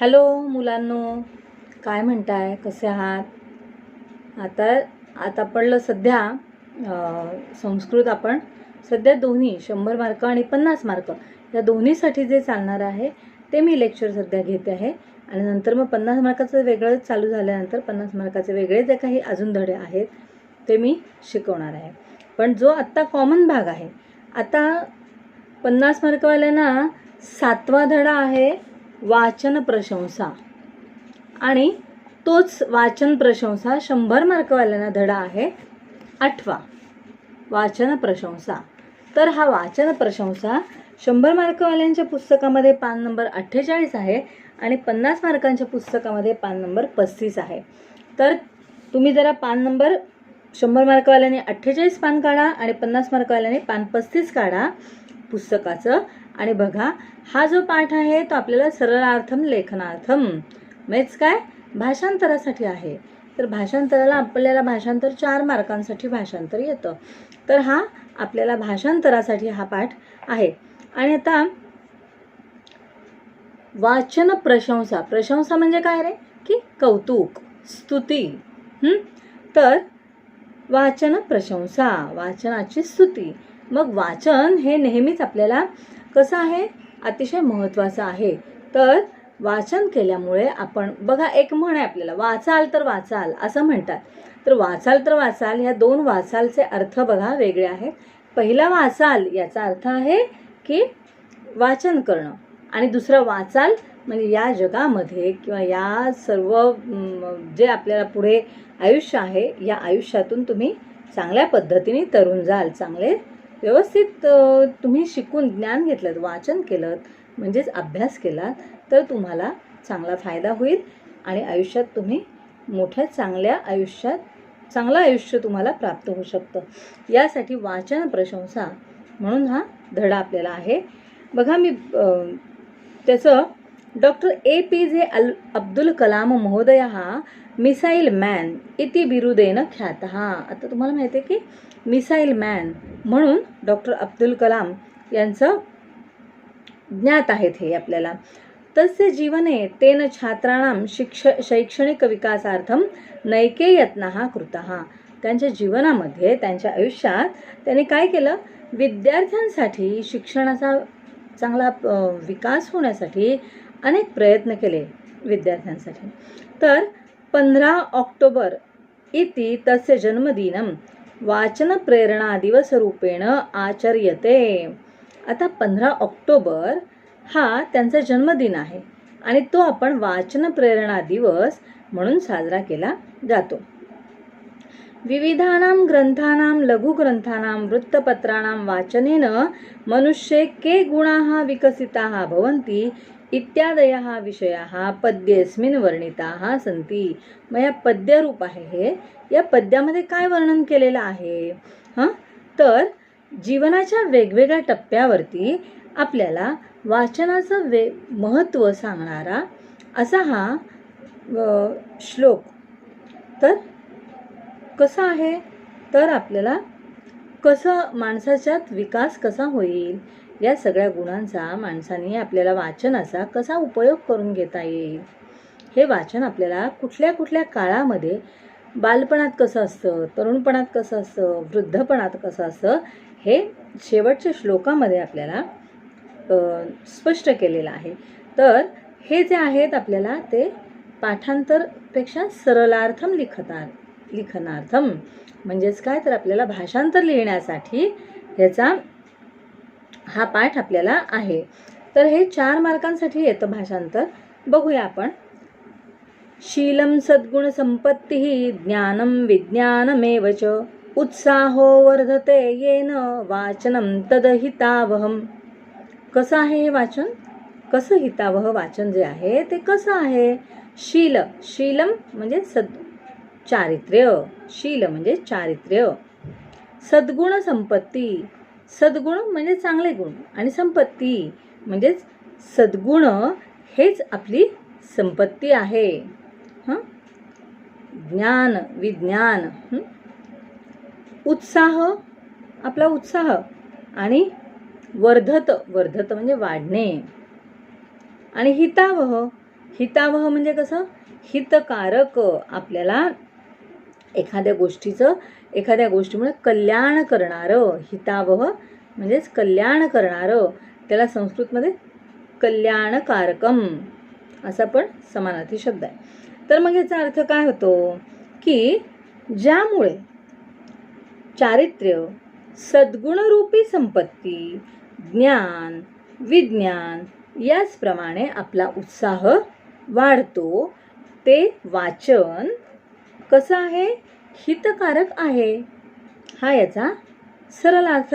Hello मुलांनो, काय म्हणताय, कसे आहात? आता पडलं सध्या संस्कृत आपण सध्या दोन्ही 100 मार्क आणि 50 मार्क या दोन्हीसाठी जे चालणार आहे ते मी लेक्चर सध्या घेते आहे. आणि नंतर मग 50 मार्काचं वेगळं चालू झाल्यानंतर 50 मार्काचे वेगळे जे काही अजून धडे आहेत ते मी शिकवणार आहे. पण जो आत्ता कॉमन भाग आहे, आता 50 मार्कवाल्यांना 7वा धडा आहे वाचन प्रशंसा, आणि तोच वाचन प्रशंसा 100 मार्कवाल्यांना धडा आहे 8वा वाचन प्रशंसा. तर हा वाचन प्रशंसा 100 मार्कवाल्यांच्या पुस्तकामध्ये पान नंबर 48 आहे आणि 50 मार्कांच्या पुस्तकामध्ये पान नंबर 35 आहे. तर तुम्ही जरा पान नंबर 100 मार्कवाल्यांनी 48 पान काढा आणि 50 मार्कवाल्यांनी पान 35 काढा पुस्तकाचं, आणि बघा हा जो पाठ आहे तो आपल्याला सरलार्थम लेखनार्थम म्हणजेच काय भाषांतरासाठी आहे. तर भाषांतराला आपल्याला भाषांतर 4 मार्कांसाठी भाषांतर येतं. तर हा आपल्याला भाषांतरासाठी हा पाठ आहे. आणि आता वाचन प्रशंसा, प्रशंसा म्हणजे काय रे, की कौतुक, स्तुती. तर वाचन प्रशंसा, वाचनाची स्तुती. मग वाचन हे नेहमीच आपल्याला कसं आहे, अतिशय महत्त्वाचं आहे. तर वाचन केल्यामुळे आपण बघा, एक म्हण आहे आपल्याला, वाचाल तर वाचाल असं म्हणतात. तर वाचाल तर वाचाल ह्या दोन वाचालचे अर्थ बघा वेगळे आहेत. पहिला वाचाल याचा अर्थ आहे की वाचन करणं, आणि दुसरं वाचाल म्हणजे या जगामध्ये किंवा या सर्व जे आपल्याला पुढे आयुष्य आहे या आयुष्यातून तुम्ही चांगल्या पद्धतीने तरुण जाल, चांगले व्यवस्थित तुम्ही शिकून ज्ञान घेतलं, वाचन केलं म्हणजेच अभ्यास केला तर तुम्हाला चांगला फायदा होईल आणि आयुष्यात तुम्ही मोठ्या चांगलं आयुष्य तुम्हाला प्राप्त होऊ शकतं. यासाठी वाचन प्रशंसा म्हणून हा धडा आपल्याला आहे. बघा मी त्याचं डॉक्टर APJ अब्दुल कलाम महोदय मिसाईल मॅन इति बिरुदेन ख्यातः. आता तुम्हाला माहिती आहे की मिसाईल मॅन म्हणून डॉक्टर अब्दुल कलाम यांचं ज्ञात आहेत हे आपल्याला. तस्य जीवने तेन छात्राणां शैक्षणिक विकासार्थम नैके यत्नः कृतः. त्यांच्या जीवनामध्ये, त्यांच्या आयुष्यात त्यांनी काय केलं, विद्यार्थ्यांसाठी शिक्षणाचा चांगला विकास होण्यासाठी अनेक प्रयत्न केले विद्यार्थ्यांसाठी. तर 15 ऑक्टोबर इति तस्य जन्मदिनं वाचन प्रेरणा दिवस रूपेण आचर्यते. आता 15 ऑक्टोबर हा त्यांचा जन्मदिन आहे आणि तो आपण वाचन प्रेरणा दिवस म्हणून साजरा केला जातो. विविधानां ग्रंथानां लघुग्रंथानां वृत्तपत्राणां वाचनेन मनुष्ये के गुणाः विकसिताः भवन्ति इत्यादयः विषयाः पद्येस्मिन् वर्णिताः सन्ति. मग या पद्यरूप आहे हे, या पद्यामध्ये काय वर्णन केलेलं आहे, तर जीवनाच्या वेगवेगळ्या टप्प्यावरती आपल्याला वाचनाचं महत्त्व सांगणारा असा हा श्लोक. तर कसं आहे, तर आपल्याला कसं माणसाच्यात विकास कसा होईल, या सगळ्या गुणांचा माणसाने आपल्याला वाचनाचा कसा उपयोग करून घेता येईल, हे वाचन आपल्याला कुठल्या कुठल्या काळामध्ये, बालपणात कसं असतं, तरुणपणात कसं असतं, वृद्धपणात कसं असतं, हे शेवटच्या श्लोकामध्ये आपल्याला स्पष्ट केलेलं आहे. तर हे जे आहेत आपल्याला ते पाठांतरपेक्षा सरलार्थम लिखनार्थम म्हणजेच काय, तर आपल्याला भाषांतर लिहिण्यासाठी ह्याचा हा पाठ आपल्याला आहे. तर हे 4 मार्कांसाठी येतं भाषांतर. बघूया आपण. शीलं सद्गुण संपत्ती ज्ञानम विज्ञानमेव च उत्साहो वर्धते येन वाचनम तदहितावहम. कसं आहे हे वाचन, कसं हितावह वाचन जे आहे ते कसं आहे. शीलम म्हणजे चारित्र्य, शील म्हणजे चारित्र्य. सद्गुण संपत्ती, सद्गुण म्हणजे चांगले गुण, आणि संपत्ती म्हणजेच सद्गुण हेच आपली संपत्ती आहे. ज्ञान विज्ञान, उत्साह आपला उत्साह, आणि वर्धत म्हणजे वाढणे, आणि हितावह हितावह म्हणजे कसं, हितकारक, आपल्याला एखाद्या गोष्टीमुळे कल्याण करणारं. हितावह म्हणजेच कल्याण करणारं, त्याला संस्कृतमध्ये कल्याणकारकम असा पण समानार्थी शब्द आहे. तर मग याचा अर्थ काय होतो की ज्यामुळे चारित्र्य, सद्गुणरूपी संपत्ती, ज्ञान, विज्ञान याचप्रमाणे आपला उत्साह वाढतो, ते वाचन कसं आहे, हितकारक आहे. हा याचा सरलार्थ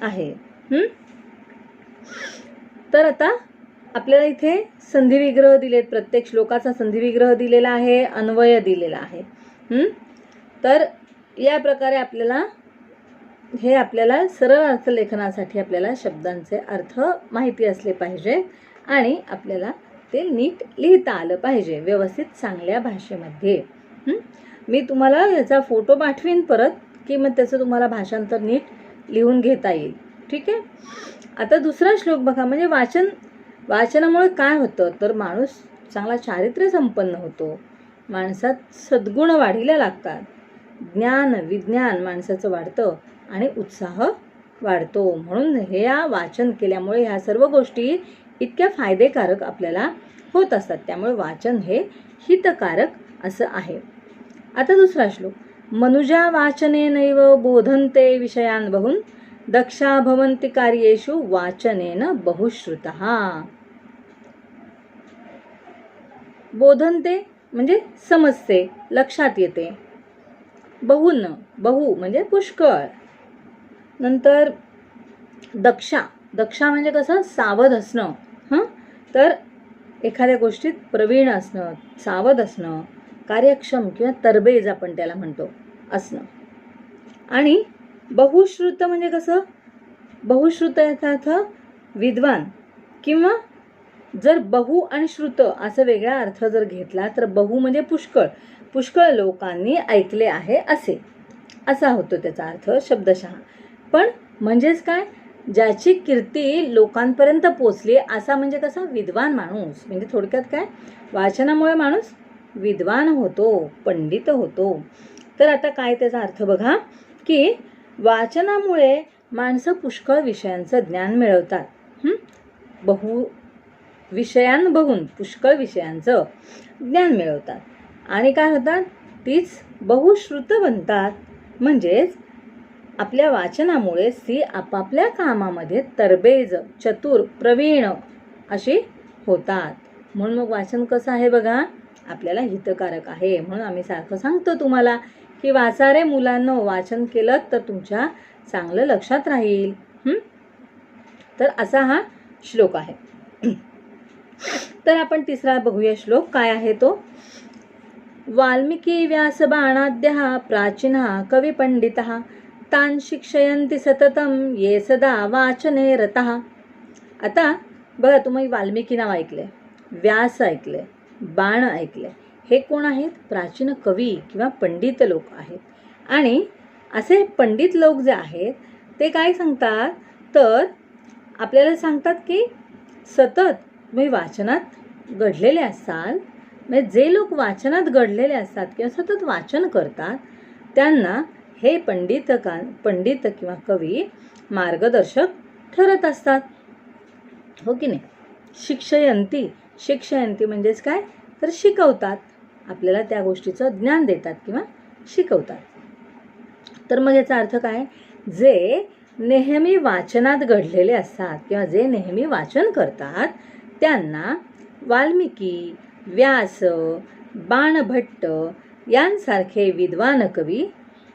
आहे. तर आता आपल्याला इथे संधिविग्रह दिलेत, प्रत्येक श्लोकाचा संधिविग्रह दिलेला आहे, अन्वय दिलेला आहे. तर या प्रकारे आपल्याला सरळ अर्थ लेखनासाठी आपल्याला शब्दांचे अर्थ माहिती असले पाहिजे आणि आपल्याला ते नीट लिहिता आलं पाहिजे व्यवस्थित चांगल्या भाषेमध्ये. मी तुम्हाला याचा फोटो पाठवीन परत, की मग त्याचं तुम्हाला भाषांतर नीट लिहून घेता येईल. ठीक आहे. आता दुसरा श्लोक बघा. म्हणजे वाचनामुळे काय होतं, तर माणूस चांगला चारित्र्य संपन्न होतो, माणसात सद्गुण वाढीला लागतात, ज्ञान विज्ञान माणसाचं वाढतं आणि उत्साह वाढतो. म्हणून हे वाचन केल्यामुळे ह्या सर्व गोष्टी इतक्या फायदेकारक आपल्याला होत असतात. त्यामुळे वाचन हे हितकारक असं आहे. आता दुसरा श्लोक. मनुजा वाचनेनैव बोधन्ते विषयान् बहुन् दक्षा भवन्ति कार्येषु वाचनेन बहुश्रुतः. बोधन्ते म्हणजे समजते, लक्षात येते. बहु म्हणजे पुष्कळ. नंतर दक्षा म्हणजे कसं, सावध असणं. तर एखाद्या गोष्टीत प्रवीण असणं, सावध असणं, कार्यक्षम किंवा तरबेज आपण त्याला म्हणतो असणं. आणि बहुश्रुत म्हणजे कसं, बहुश्रुत याचा अर्थ विद्वान, किंवा जर बहु आणि श्रुत असं वेगळा अर्थ जर घेतला तर बहु म्हणजे पुष्कळ लोकांनी ऐकले आहे असा होतो त्याचा अर्थ शब्दशः. पण म्हणजेच काय, ज्याची कीर्ती लोकांपर्यंत पोचली असा म्हणजे कसा, विद्वान माणूस. म्हणजे थोडक्यात काय, वाचनामुळे माणूस विद्वान होतो, पंडित होतो. तर आता काय त्याचा अर्थ बघा, की वाचनामुळे माणसं पुष्कळ विषयांचं ज्ञान मिळवतात. बहु विषयां बघून पुष्कळ विषयांचं ज्ञान मिळवतात आणि काय होतात, तीच बहुश्रुत बनतात. म्हणजेच आपल्या वाचनामुळे ती आपापल्या कामामध्ये तरबेज, चतुर, प्रवीण अशी होतात. म्हणून मग वाचन कसं आहे बघा, आपल्याला हितकारक आहे. म्हणून आम्ही सारखं सांगतो तुम्हाला की वाचा रे मुलांनो, वाचन केलं तर तुमच्या चांगलं लक्षात राहील. तर असा हा श्लोक आहे. तर आपण तिसरा बघूया श्लोक काय आहे तो. वाल्मिकी व्यास बाणाद्यः प्राचीनः कवी पंडितः तान् शिक्षयन्ति सततं ये सदा वाचने रतः. आता बघा, तुम्ही वाल्मिकी नाव ऐकले, व्यास ऐकले, बाण ऐकले. हे कोण आहेत, प्राचीन कवी किंवा पंडित लोक आहेत. आणि असे पंडित लोक जे आहेत ते काय सांगतात, तर आपल्याला सांगतात की सतत तुम्ही वाचनात घडलेले असाल. म्हणजे जे लोक वाचनात घडलेले असतात किंवा सतत वाचन करतात त्यांना हे पंडित किंवा कवी मार्गदर्शक ठरत असतात, हो की नाही. शिक्षयंती म्हणजेच काय, तर शिकवतात, आपल्याला त्या गोष्टीचं ज्ञान देतात किंवा शिकवतात. तर मग याचा अर्थ काय, जे नेहमी वाचनात घडलेले असतात किंवा जे नेहमी वाचन करतात त्यांना वाल्मिकी, व्यास, बाणभट्ट यांसारखे विद्वान कवी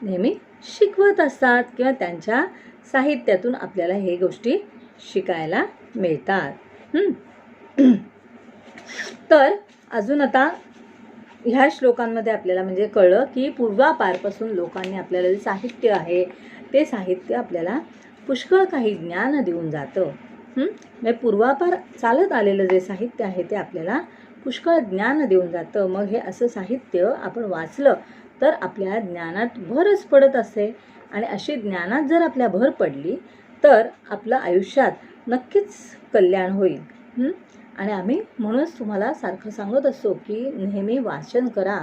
नेहमी शिकवत असतात किंवा त्यांच्या साहित्यातून आपल्याला हे गोष्टी शिकायला मिळतात. तर अजून आता ह्या श्लोकांमध्ये आपल्याला म्हणजे कळलं की पूर्वापारपासून लोकांनी आपल्याला जे साहित्य आहे ते साहित्य आपल्याला पुष्कळ काही ज्ञान देऊन जातं. म्हणजे पूर्वापार चालत आलेलं जे साहित्य आहे ते आपल्याला पुष्कळ ज्ञान देऊन जातं. मग हे असं साहित्य आपण वाचलं तर आपल्या ज्ञानात भरच पडत असते आणि अशी ज्ञानात जर आपल्या भर पडली तर आपलं आयुष्यात नक्कीच कल्याण होईल. आणि आम्ही म्हणूनच तुम्हाला सारखं सांगत असतो की नेहमी वाचन करा.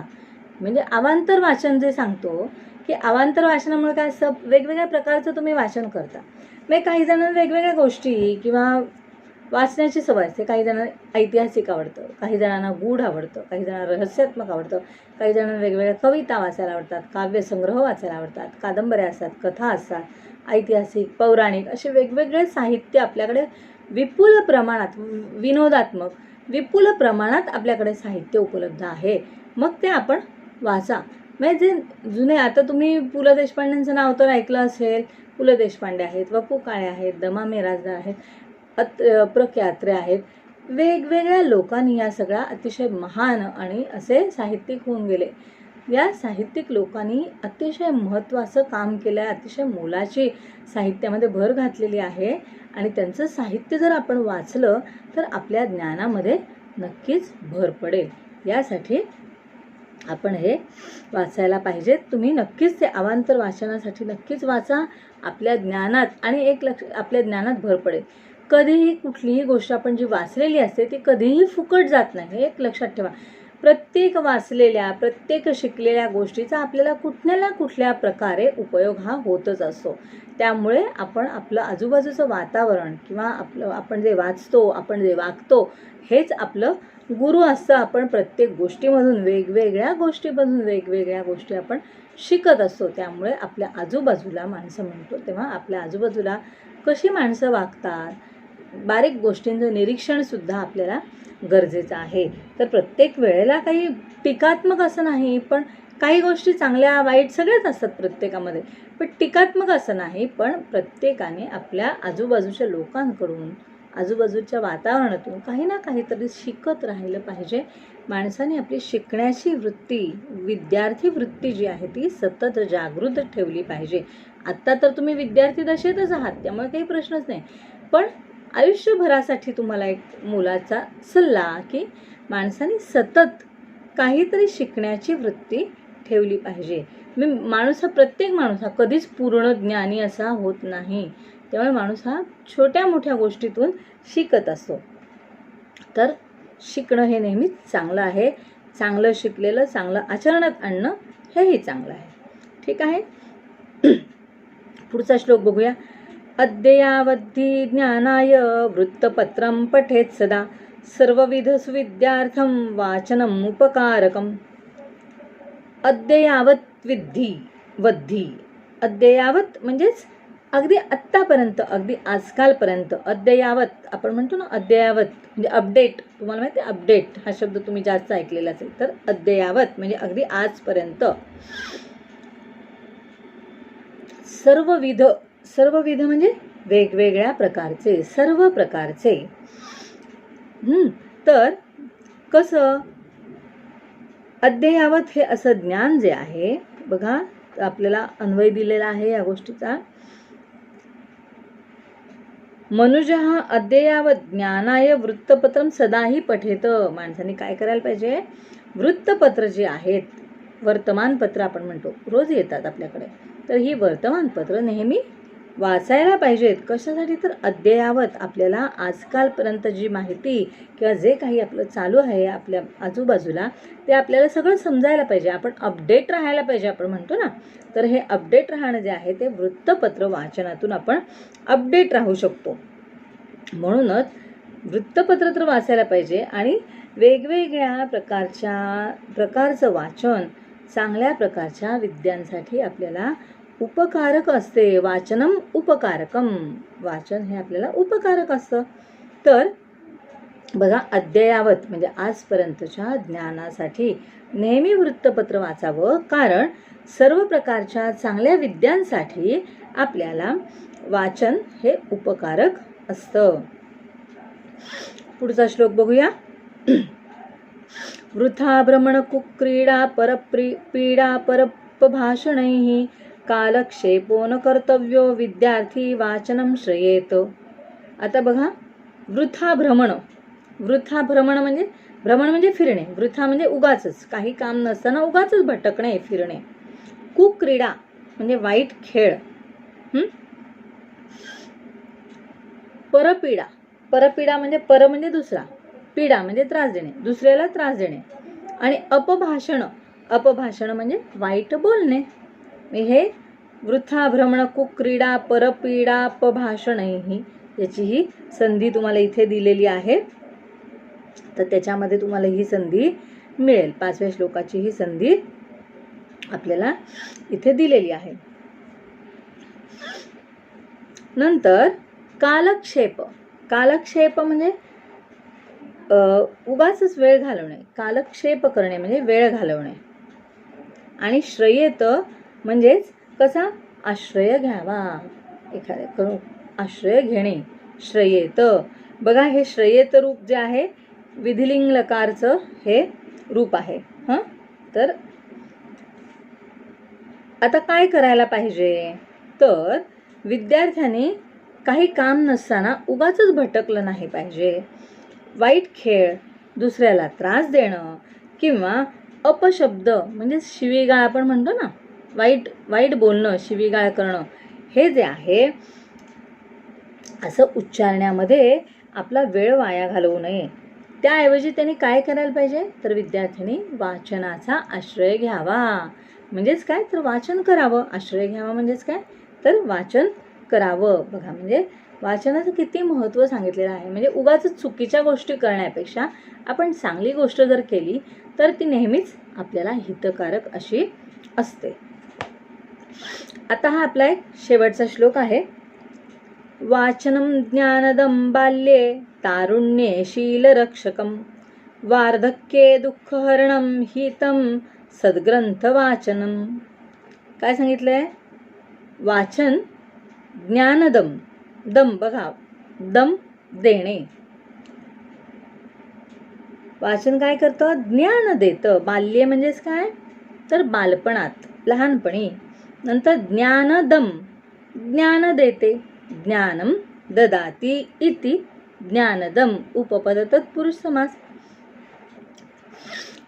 म्हणजे अवांतर वाचन जे सांगतो की अवांतर वाचनामुळे काय असतं, वेगवेगळ्या प्रकारचं तुम्ही वाचन करता. म्हणजे काही जणांना वेगवेगळ्या गोष्टी किंवा वाचण्याची सवय असते. काही जणांना ऐतिहासिक आवडतं, काही जणांना गूढ आवडतं, काही जणांना रहस्यात्मक आवडतं, काही जणांना वेगवेगळ्या कविता वाचायला आवडतात, काव्यसंग्रह वाचायला आवडतात, कादंबऱ्या असतात, कथा असतात, ऐतिहासिक, पौराणिक असे वेगवेगळे साहित्य आपल्याकडे विपुल प्रमाणात, विनोदात्मक विपुल प्रमाणात आपल्याकडे साहित्य उपलब्ध आहे. मग ते आपण वाचा. म्हणजे जे जुने, आता तुम्ही पु ल देशपांडेंचं नाव तर ऐकलं असेल. पु ल देशपांडे आहेत, वपू काळे आहेत, दमा मिरासदार आहेत, प्र. के. अत्रे आहेत. वेगवेगळ्या लोकांनी या सगळ्या अतिशय महान आणि असे साहित्यिक होऊन गेले. या साहित्यिक लोकांनी अतिशय महत्त्वाचं काम केलं आहे, अतिशय मोलाची साहित्यामध्ये भर घातलेली आहे. आणि त्यांचं साहित्य जर आपण वाचलं तर आपल्या ज्ञानामध्ये नक्कीच भर पडेल. यासाठी आपण हे वाचायला पाहिजे. तुम्ही नक्कीच ते अवांतर वाचनासाठी नक्कीच वाचा. आपल्या ज्ञानात आणि आपल्या ज्ञानात भर पडेल. कधीही कुठलीही गोष्ट आपण जी वाचलेली असते ती कधीही फुकट जात नाही, हे एक लक्षात ठेवा. प्रत्येक वाचलेल्या, प्रत्येक शिकलेल्या गोष्टीचा आपल्याला कुठल्या ना कुठल्या प्रकारे उपयोग हा होतच असतो. त्यामुळे आपण आपलं आजूबाजूचं वातावरण किंवा आपण जे वाचतो, आपण जे वागतो, हेच आपलं गुरु असतं. आपण प्रत्येक गोष्टीमधून, वेगवेगळ्या गोष्टी आपण शिकत असतो. त्यामुळे आपल्या आजूबाजूला माणसं म्हणतो तेव्हा आपल्या आजूबाजूला कशी माणसं वागतात, बारीक गोष्टींचं निरीक्षणसुद्धा आपल्याला गरजेचं आहे. तर प्रत्येक वेळेला काही टीकात्मक असं नाही, पण काही गोष्टी चांगल्या वाईट सगळ्याच असतात प्रत्येकामध्ये, पण टीकात्मक असं नाही. पण प्रत्येकाने आपल्या आजूबाजूच्या लोकांकडून, आजूबाजूच्या वातावरणातून काही ना काहीतरी शिकत राहिलं पाहिजे. माणसाने आपली शिकण्याची वृत्ती, विद्यार्थी वृत्ती जी आहे ती सतत जागृत ठेवली पाहिजे. आत्ता तर तुम्ही विद्यार्थी दशेतच आहात, त्यामुळे काही प्रश्नच नाही. पण आयुष्यभरासाठी तुम्हाला एक मोलाचा सल्ला की माणसाने सतत काहीतरी शिकण्याची वृत्ती ठेवली पाहिजे. प्रत्येक माणूस हा कधीच पूर्ण ज्ञानी असा होत नाही. त्यामुळे माणूस हा छोट्या मोठ्या गोष्टीतून शिकत असतो. तर शिकणं हे नेहमीच चांगलं आहे. चांगलं शिकलेलं चांगलं आचरणात आणणं हेही चांगलं आहे. ठीक आहे. पुढचा श्लोक बघूया. अद्ययावद्धि ज्ञानाय वृत्तपत्रं पठेत् सदा सर्वविध सुविद्यार्थं वाचनम् उपकारकम्. अद्ययावत वद्धी. अद्ययावत म्हणजेच अगदी आत्तापर्यंत, अगदी आजकालपर्यंत. अद्ययावत आपण म्हणतो ना, अद्ययावत म्हणजे अपडेट. तुम्हाला माहिती आहे अपडेट हा शब्द तुम्ही जास्त ऐकलेला असेल. तर अद्ययावत म्हणजे अगदी आजपर्यंत. सर्वविध म्हणजे वेगवेगळ्या प्रकारचे, सर्व प्रकारचे. तर कसं अद्ययावत हे असं ज्ञान जे आहे बघा, आपल्याला अन्वय दिलेला आहे या गोष्टीचा. मनुजः अद्ययावत ज्ञानाय वृत्तपत्रं सदाही पठेत. माणसाने काय करायला पाहिजे, वृत्तपत्र जे आहेत, वर्तमानपत्र आपण म्हणतो, रोज येतात आपल्याकडे, तर ही वर्तमानपत्र नेहमी वाचायला पाहिजेत. कशासाठी, तर अद्ययावत आपल्याला आजकालपर्यंत जी माहिती किंवा जे काही आपलं चालू आहे आपल्या आजूबाजूला ते आपल्याला सगळं समजायला पाहिजे. आपण अपडेट राहायला पाहिजे आपण म्हणतो ना. तर हे अपडेट राहणं जे आहे ते वृत्तपत्र वाचनातून आपण अपडेट राहू शकतो. म्हणूनच वृत्तपत्र तर वाचायला पाहिजे. आणि वेगवेगळ्या प्रकारचं वाचन चांगल्या प्रकारच्या विद्यांसाठी आपल्याला उपकारक असते. वाचनम उपकारकम. वाचन हे आपल्याला उपकारक असतं. तर बघा, अद्ययावत म्हणजे आजपर्यंतच्या ज्ञानासाठी नेहमी वृत्तपत्र वाचावं, कारण सर्व प्रकारच्या चांगल्या विद्यांसाठी आपल्याला वाचन हे उपकारक असतं. पुढचा श्लोक बघूया. वृथा भ्रमण कुक्रीडा परपीडा परपभाषणैः कालक्षेपो न कर्तव्यो विद्यार्थी वाचनम श्रयेत. आता बघा, वृथा भ्रमण म्हणजे फिरणे. वृथा म्हणजे उगाचच, काही काम नसताना उगाचच भटकणे, फिरणे. कुक्रीडा म्हणजे वाईट खेळ. परपीडा म्हणजे पर म्हणजे दुसरा, पीडा म्हणजे त्रास देणे, दुसऱ्याला त्रास देणे. आणि अपभाषण म्हणजे वाईट बोलणे. हे वृथा भ्रमण कुक्रीडा परपीडा अपभाषणही, याची ही संधी तुम्हाला इथे दिलेली आहे. तर त्याच्यामध्ये तुम्हाला ही संधी मिळेल. 5व्या श्लोकाची ही संधी आपल्याला इथे दिलेली आहे. नंतर कालक्षेप. कालक्षेप म्हणजे उगाचच वेळ घालवणे. कालक्षेप करणे म्हणजे वेळ घालवणे. आणि श्रयेत म्हणजेच कसा आश्रय घ्यावा, एखाद्या आश्रय घेणे. श्रयेत बघा, हे श्रयेत रूप जे आहे विधिलिंग लकारचं हे रूप आहे. तर आता काय करायला पाहिजे, तर विद्यार्थ्यांनी काही काम नसताना उगाचच भटकलं नाही पाहिजे. वाईट खेळ, दुसऱ्याला त्रास देणं किंवा अपशब्द म्हणजे शिवीगाळ आपण म्हणतो ना, वाईट बोलणं, शिवीगाळ करणं, हे जे आहे असं उच्चारण्यामध्ये आपला वेळ वाया घालवू नये. त्याऐवजी त्यांनी काय करायला पाहिजे, तर विद्यार्थ्यांनी वाचनाचा आश्रय घ्यावा. म्हणजेच काय, तर वाचन करावं. आश्रय घ्यावा म्हणजेच काय, तर वाचन करावं. बघा, म्हणजे वाचनाचं किती महत्त्व सांगितलेलं आहे. म्हणजे उगाच चुकीच्या गोष्टी करण्यापेक्षा आपण चांगली गोष्ट जर केली तर ती नेहमीच आपल्याला हितकारक अशी असते. आता हा आपला एक शेवटचा श्लोक आहे. वाचनम ज्ञानदम बाल्ये तारुण्ये शीलरक्षकम वार्धक्ये दुःखहरणम हितम सद्ग्रंथ वाचनम. काय सांगितलंय, वाचन ज्ञानदम. दम बघा, दम देणे. वाचन काय करतं, ज्ञान देतं. बाल्य म्हणजेच काय, तर बालपणात, लहानपणी. नंतर ज्ञानदम, ज्ञान देते. ज्ञानम ददाती इति ज्ञानदम, उपपद तत्पुरुष समास.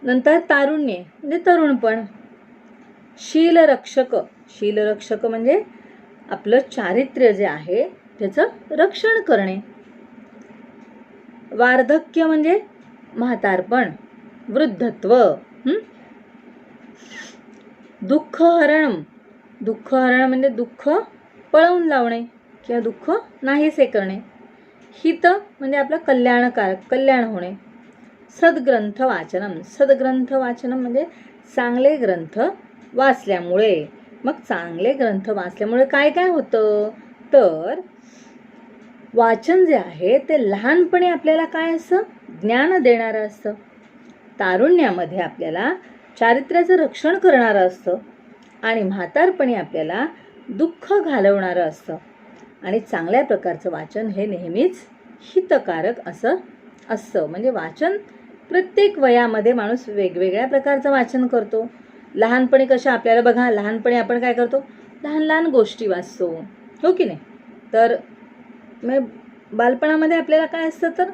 नंतर तारुण्य म्हणजे तरुणपण. शीलरक्षक, शीलरक्षक म्हणजे आपलं चारित्र्य जे आहे त्याचं रक्षण करणे. वार्धक्य म्हणजे म्हातारपण, वृद्धत्व. दुःखहरण, दुःखहरण म्हणजे दुःख पळवून लावणे किंवा दुःख नाहीसे करणे. हित म्हणजे आपलं कल्याणकारक, कल्याण होणे. सद्ग्रंथ वाचनम, सद्ग्रंथ वाचनम म्हणजे चांगले ग्रंथ वाचल्यामुळे. मग चांगले ग्रंथ वाचल्यामुळे काय काय होतं, तर वाचन जे आहे ते लहानपणी आपल्याला काय असतं, ज्ञान देणारं असतं. तारुण्यामध्ये आपल्याला चारित्र्याचं रक्षण करणारं असतं. आणि म्हातारपणी आपल्याला दुःख घालवणारं असतं. आणि चांगल्या प्रकारचं वाचन हे नेहमीच हितकारक असं असतं. म्हणजे वाचन प्रत्येक वयामध्ये माणूस वेगवेगळ्या प्रकारचं वाचन करतो. लहानपणी कशा आपल्याला बघा, लहानपणी आपण काय करतो, लहान लहान गोष्टी वाचतो, हो की नाही. तर बालपणामध्ये आपल्याला काय असतं, तर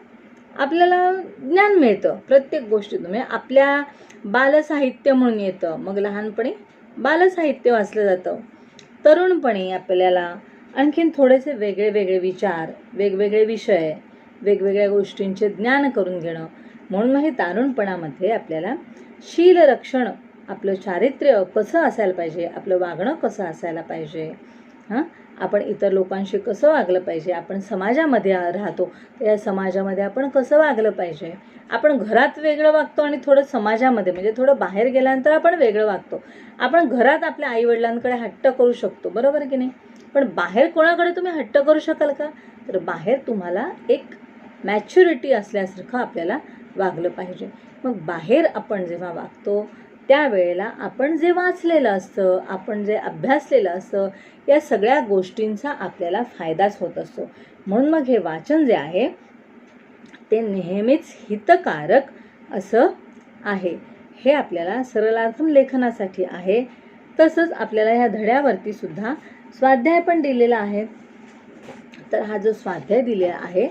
आपल्याला ज्ञान मिळतं प्रत्येक गोष्टीतून. म्हणजे आपल्या बालसाहित्य म्हणून येतं. मग लहानपणी बालसाहित्य वाचलं जातं. तरुणपणी आपल्याला आणखीन थोडेसे वेगळे वेगळे विचार, वेगवेगळे विषय, वेगवेगळ्या गोष्टींचे ज्ञान करून घेणं. म्हणून हे तारुणपणामध्ये आपल्याला शीलरक्षण, आपलं चारित्र्य कसं असायला पाहिजे, आपलं वागणं कसं असायला पाहिजे, आपण इतर लोकांशी कसं वागलं पाहिजे, आपण समाजामध्ये राहतो तर या समाजामध्ये आपण कसं वागलं पाहिजे. आपण घरात वेगळं वागतो आणि थोडं समाजामध्ये म्हणजे थोडं बाहेर गेल्यानंतर आपण वेगळं वागतो. आपण घरात आपल्या आईवडिलांकडे हट्ट करू शकतो, बरोबर की नाही, पण बाहेर कोणाकडे तुम्ही हट्ट करू शकाल का, तर बाहेर तुम्हाला एक मॅच्युरिटी असल्यासारखं आपल्याला वागलं पाहिजे. मग बाहेर आपण जेव्हा वागतो त्यावेळेला आपण जे वाचलेलं असतं, आपण जे अभ्यासलेलं असतं, या सगळ्या गोष्टींचा आपल्याला फायदाच होत असतो. म्हणून मग हे वाचन जे आहे ते नेहमीच हितकारक असं आहे. हे आपल्याला सरलार्थम लेखनासाठी आहे. तसंच आपल्याला ह्या धड्यावरती सुद्धा स्वाध्याय पण दिलेला आहे. तर हा जो स्वाध्याय दिलेला आहे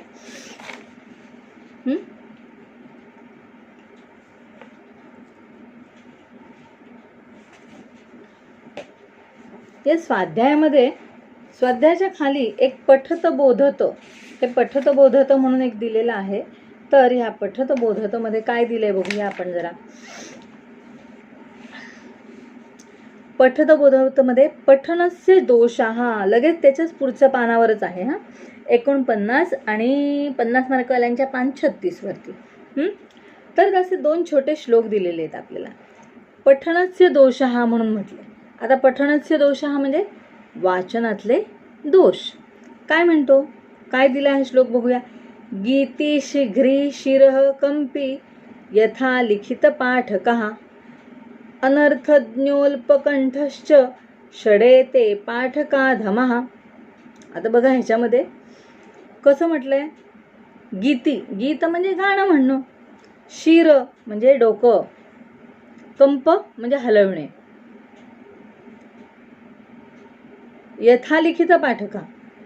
या स्वाध्यायामध्ये स्वाध्यायाच्या खाली एक पठत बोधत, हे पठत बोधत म्हणून एक दिलेलं आहे. तर ह्या पठत बोधत मध्ये काय दिलंय बघूया आपण जरा. पठत बोधत मध्ये पठनस्य दोषाः, लगेच त्याच्याच पुढच्या पानावरच आहे हा, 49 आणि 50 मार्कवाल्यांच्या पान 36 वरती. तर असे 2 छोटे श्लोक दिलेले आहेत आपल्याला. पठनस्य दोषाः म्हणून म्हटले. आता पठनस्य दोषाः म्हणजे वाचनातले दोष. काय म्हणतो, काय दिला हा श्लोक बघूया. गीती शीघ्री शिरः कंपी यथा लिखित पाठकः अनर्थज्ञोल्पकंठश्च षडेते पाठकाधमः. आता बघा ह्याच्यामध्ये कसं म्हटलंय. गीती, गीत म्हणजे गाणं म्हणणं, शिर म्हणजे डोकं, कंप म्हणजे हलवणे, यथालिखित पाठका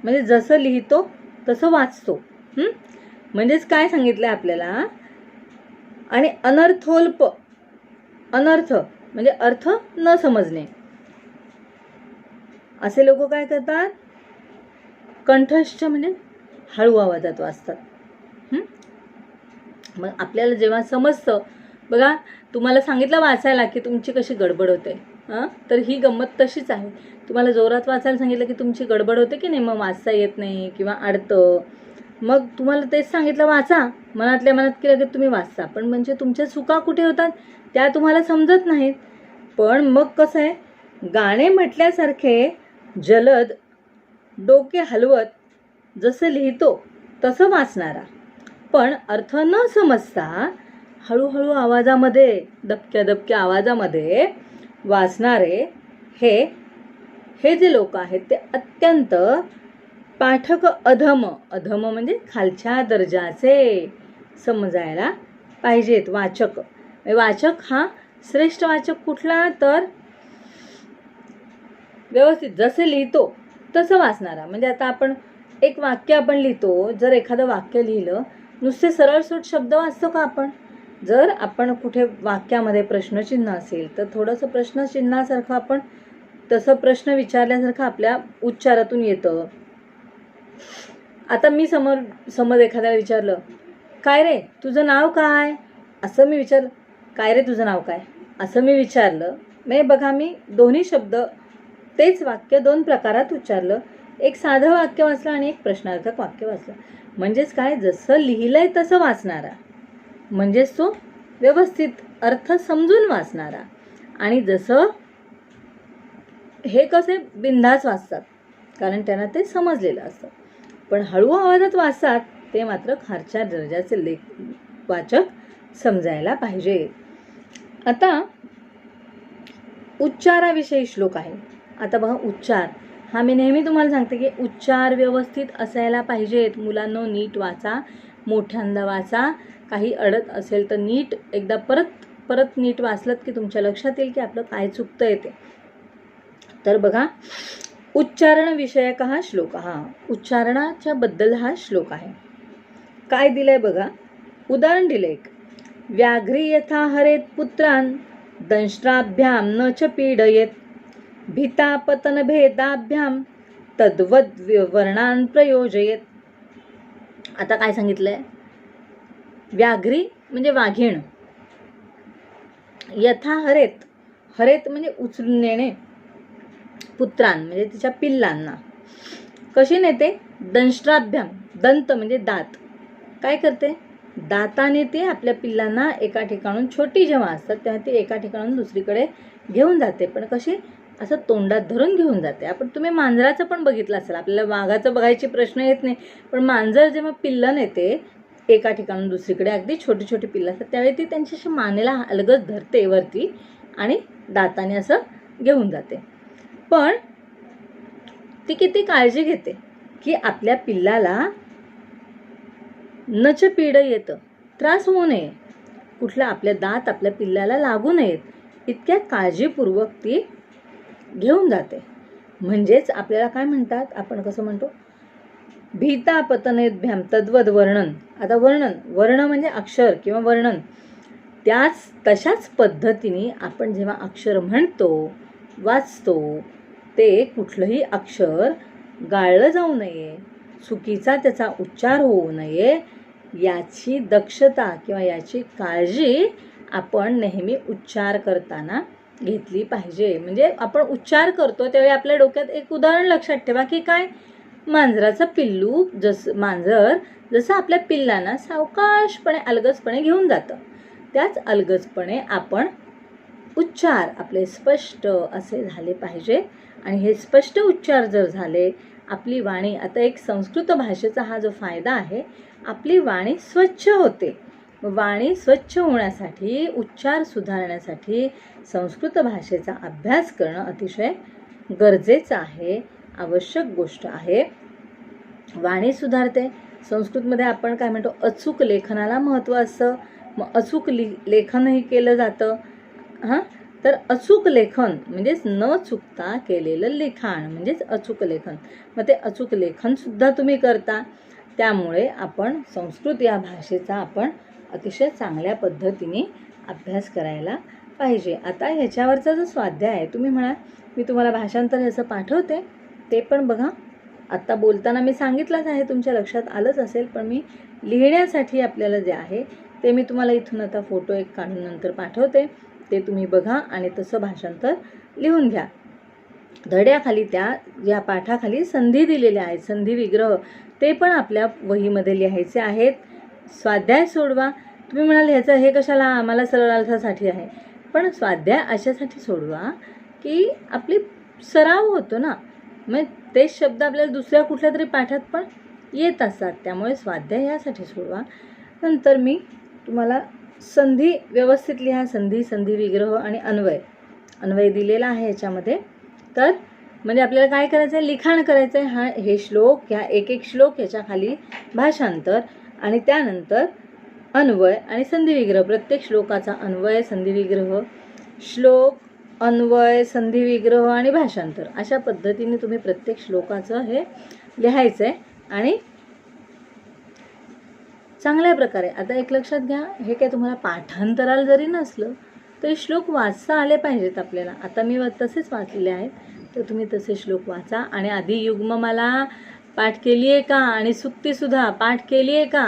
म्हणजे जसं लिहितो तसं वाचतो. म्हणजेच काय सांगितलंय आपल्याला. आणि अनर्थोल्प, अनर्थ म्हणजे अर्थ न समजणे, असे लोक काय करतात. कंठस्थ म्हणजे हळू आवाजात वाचतात. मग आपल्याला जेव्हा समजतं, बघा तुम्हाला सांगितलं वाचायला की तुमची कशी गडबड होते, तर ही गंमत तशीच आहे. तुम्हाला जोरात वाचायला सांगितलं की तुमची गडबड होते की नाही, मग वाचता येत नाही किंवा अडतं. मग तुम्हाला तेच सांगितलं वाचा, मनातल्या मनात केलं की तुम्ही वाचता, पण म्हणजे तुमच्या चुका कुठे होतात त्या तुम्हाला समजत नाहीत. पण मग कसं आहे, गाणे म्हटल्यासारखे जलद डोके हलवत जसं लिहितो तसं वाचणारा, पण अर्थ न समजता हळूहळू आवाजामध्ये, दबक्या दबक्या आवाजामध्ये वाचणारे हे जे लोक आहेत ते अत्यंत पाठक अधम, अधम म्हणजे खालच्या दर्जाचे समजायला पाहिजेत. वाचक, वाचक हा श्रेष्ठ वाचक कुठला, तर व्यवस्थित जसे लिहितो तसं वाचणारा. म्हणजे आता आपण एक वाक्य आपण लिहितो, जर एखादं वाक्य लिहिलं नुसते सरळसोट शब्द वाचतो का आपण. जर आपण कुठे वाक्यामध्ये प्रश्नचिन्ह असेल तर थोडंसं प्रश्नचिन्हासारखं आपण तसं प्रश्न विचारल्यासारखं आपल्या उच्चारातून येतं. आता मी समज एखाद्याला विचारलं, काय रे तुझं नाव काय, असं मी विचारलं. काय रे तुझं नाव काय असं मी विचारलं. म्हणजे बघा मी दोन्ही शब्द, तेच वाक्य 2 प्रकारात उच्चारलं. एक साधं वाक्य वाचलं आणि एक प्रश्नार्थक वाक्य वाचलं. म्हणजेच काय, जसं लिहिलंय तसं वाचणारा, म्हणजेच तो व्यवस्थित अर्थ समजून वाचणारा. आणि जसं हे कसे बिनधास्त वाचतात कारण त्यांना ते समजलेलं असतं, पण हळू आवाजात वाचतात ते मात्र खालच्या दर्जाचे वाचक समजायला पाहिजे. आता उच्चाराविषयी श्लोक आहे. आता बघा उच्चार हा मी नेहमी तुम्हाला सांगते की उच्चार व्यवस्थित असायला पाहिजेत. मुलांनो नीट वाचा, मोठ्यांदा वाचा. काही अडत असेल तर नीट एकदा परत नीट वाचलत की तुमच्या लक्षात येईल की आपलं काय चुकतंय ते. तर बघा उच्चारण विषयक हा श्लोक, हा उच्चारणाच्या बद्दल हा श्लोक आहे. काय दिलंय बघा, उदाहरण दिलंय एक. व्याघ्री यथा हरेत पुत्रान दंष्ट्राभ्याम न च पीडयेत भीता पतन भेदाभ्याम तद्वद वर्णान प्रयोजयेत. आता काय सांगितलंय, व्याघ्री म्हणजे वाघीण, यथा हरेत, हरेत म्हणजे उचलून नेणे, पुत्रान म्हणजे तिच्या पिल्लांना कशी नेते, दंष्ट्राभ्याम, दंत म्हणजे दात, काय करते दाताने ते आपल्या पिल्लांना एका ठिकाणून, छोटी जेव्हा असतात तेव्हा ती एका ठिकाणून दुसरीकडे घेऊन जाते, पण कशी असं तोंडात धरून घेऊन जाते. आपण तुम्ही मांजराचं पण बघितलं असेल, आपल्याला वाघाचं बघायची प्रश्न येत नाही, पण मांजर जेव्हा पिल्लं नेते एका ठिकाणून दुसरीकडे, अगदी छोटी छोटी पिल्लं असतात त्यावेळी ती त्यांच्याशी मानेला अलगद धरते वरती आणि दाताने असं घेऊन जाते. पण ती किती काळजी घेते की आपल्या पिल्लाला नच पीड येतं, त्रास होऊ नये, कुठला आपल्या दात आपल्या पिल्लाला लागू नयेत, इतक्या काळजीपूर्वक ती घेऊन जाते. म्हणजेच आपल्याला काय म्हणतात, आपण कसं म्हणतो, भीता पतनेभ्याम तद्वद वर्णन. आता वर्ण म्हणजे अक्षर किंवा वर्णन, तशाच पद्धतीने आपण जेव्हा अक्षर म्हणतो, वाचतो, ते कुठलंही अक्षर गाळलं जाऊ नये, चुकीचा त्याचा उच्चार होऊ नये याची दक्षता किंवा याची काळजी आपण नेहमी उच्चार करताना घेतली पाहिजे. म्हणजे आपण उच्चार करतो त्यावेळी आपल्या डोक्यात एक उदाहरण लक्षात ठेवा की काय, मांजराचं पिल्लू मांजर जसं आपल्या पिल्लांना सावकाशपणे अलगदपणे घेऊन जातं, त्याच अलगदपणे आपण उच्चार आपले स्पष्ट असे झाले पाहिजे. आणि हे स्पष्ट उच्चार जर झाले, आपली वाणी, आता एक संस्कृत भाषेचा हा जो फायदा आहे, आपली वाणी स्वच्छ होते. वाणी स्वच्छ होण्यासाठी, उच्चार सुधारण्यासाठी संस्कृत भाषेचा अभ्यास करणं अतिशय गरजेचं आहे, आवश्यक गोष्ट आहे. वाणी सुधारते. संस्कृतमध्ये आपण काय म्हणतो, अचूक लेखनाला महत्त्व असतं. मग अचूक लेखनही केलं जातं. तर अचूक लेखन म्हणजेच न चुकता केलेलं लिखाण म्हणजेच अचूक लेखन. मग ते अचूक लेखनसुद्धा तुम्ही करता. त्यामुळे आपण संस्कृत या भाषेचा आपण अतिशय चांगल्या पद्धतीने अभ्यास करायला पाहिजे. आता ह्याच्यावरचा जो स्वाध्याय आहे, तुम्ही म्हणा मी तुम्हाला भाषांतर ह्याचं पाठवते, ते पण बघा. आत्ता बोलताना मी सांगितलंच आहे, तुमच्या लक्षात आलंच असेल, पण मी लिहिण्यासाठी आपल्याला जे आहे ते मी तुम्हाला इथून आता फोटो एक काढून नंतर पाठवते. ते तुम्ही बघा आणि तसं भाषांतर लिहून घ्या. धड्याखाली त्या या पाठाखाली संधी दिलेल्या आहेत, संधी विग्रह, ते पण आपल्या वहीमध्ये लिहायचे आहेत. स्वाध्याय सोडवा. तुम्ही म्हणाल ह्याचं हे कशाला, आम्हाला सरळ अर्थासाठी आहे. पण स्वाध्याय अशासाठी सोडवा की आपली सराव होतो ना, मग तेच शब्द आपल्याला दुसऱ्या कुठल्या तरी पाठात पण येत असतात. त्यामुळे स्वाध्याय यासाठी सोडवा. नंतर मी तुम्हाला संधी व्यवस्थित लिहा. संधी विग्रह आणि अन्वय दिलेला आहे याच्यामध्ये. तर म्हणजे आपल्याला काय करायचं आहे, लिखाण करायचं आहे. हे श्लोक, ह्या एक श्लोक, याच्या खाली भाषांतर आणि त्यानंतर अन्वय आणि संधी विग्रह. प्रत्येक श्लोकाचा अन्वय, संधी विग्रह, श्लोक, अन्वय, संधी विग्रह आणि भाषांतर, अशा पद्धतीने तुम्ही प्रत्येक श्लोकाचं हे लिहायचं आहे. आणि चांगल्या प्रकारे आता एक लक्षात घ्या, हे काय तुम्हाला पाठांतराला जरी नसलं तरी श्लोक वाचता आले पाहिजेत आपल्याला. आता मी तसेच वाचलेले आहेत, तर तुम्ही तसे श्लोक वाचा. आणि आधी युग्ममाला पाठ केली आहे का आणि सुक्तीसुद्धा पाठ केली आहे का,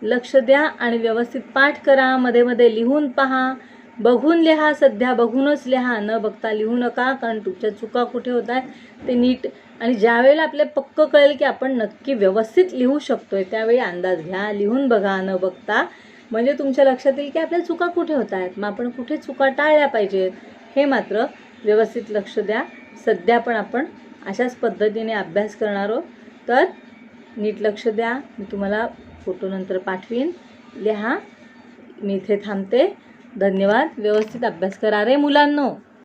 लक्ष द्या आणि व्यवस्थित पाठ करा. मध्ये मध्ये लिहून पहा, बघून लिहा. सध्या बघूनच लिहा, न बघता लिहू नका, कारण तुमच्या चुका कुठे होत आहेत ते नीट. आणि ज्यावेळेला आपले पक्क कळेल की आपण नक्की व्यवस्थित लिहू शकतोय, त्यावेळी अंदाज घ्या, लिहून बघा न बघता. म्हणजे तुमच्या लक्षात येईल की आपल्या चुका कुठे होत आहेत, मग आपण कुठे चुका टाळल्या पाहिजेत, हे मात्र व्यवस्थित लक्ष द्या. सध्या पण आपण अशाच पद्धतीने अभ्यास करणार आहोत, तर नीट लक्ष द्या. मी तुम्हाला फोटो नंतर पाठवीन, लिहा. मी इथे थांबते. धन्यवाद. व्यवस्थित अभ्यास करा रे मुलांनो.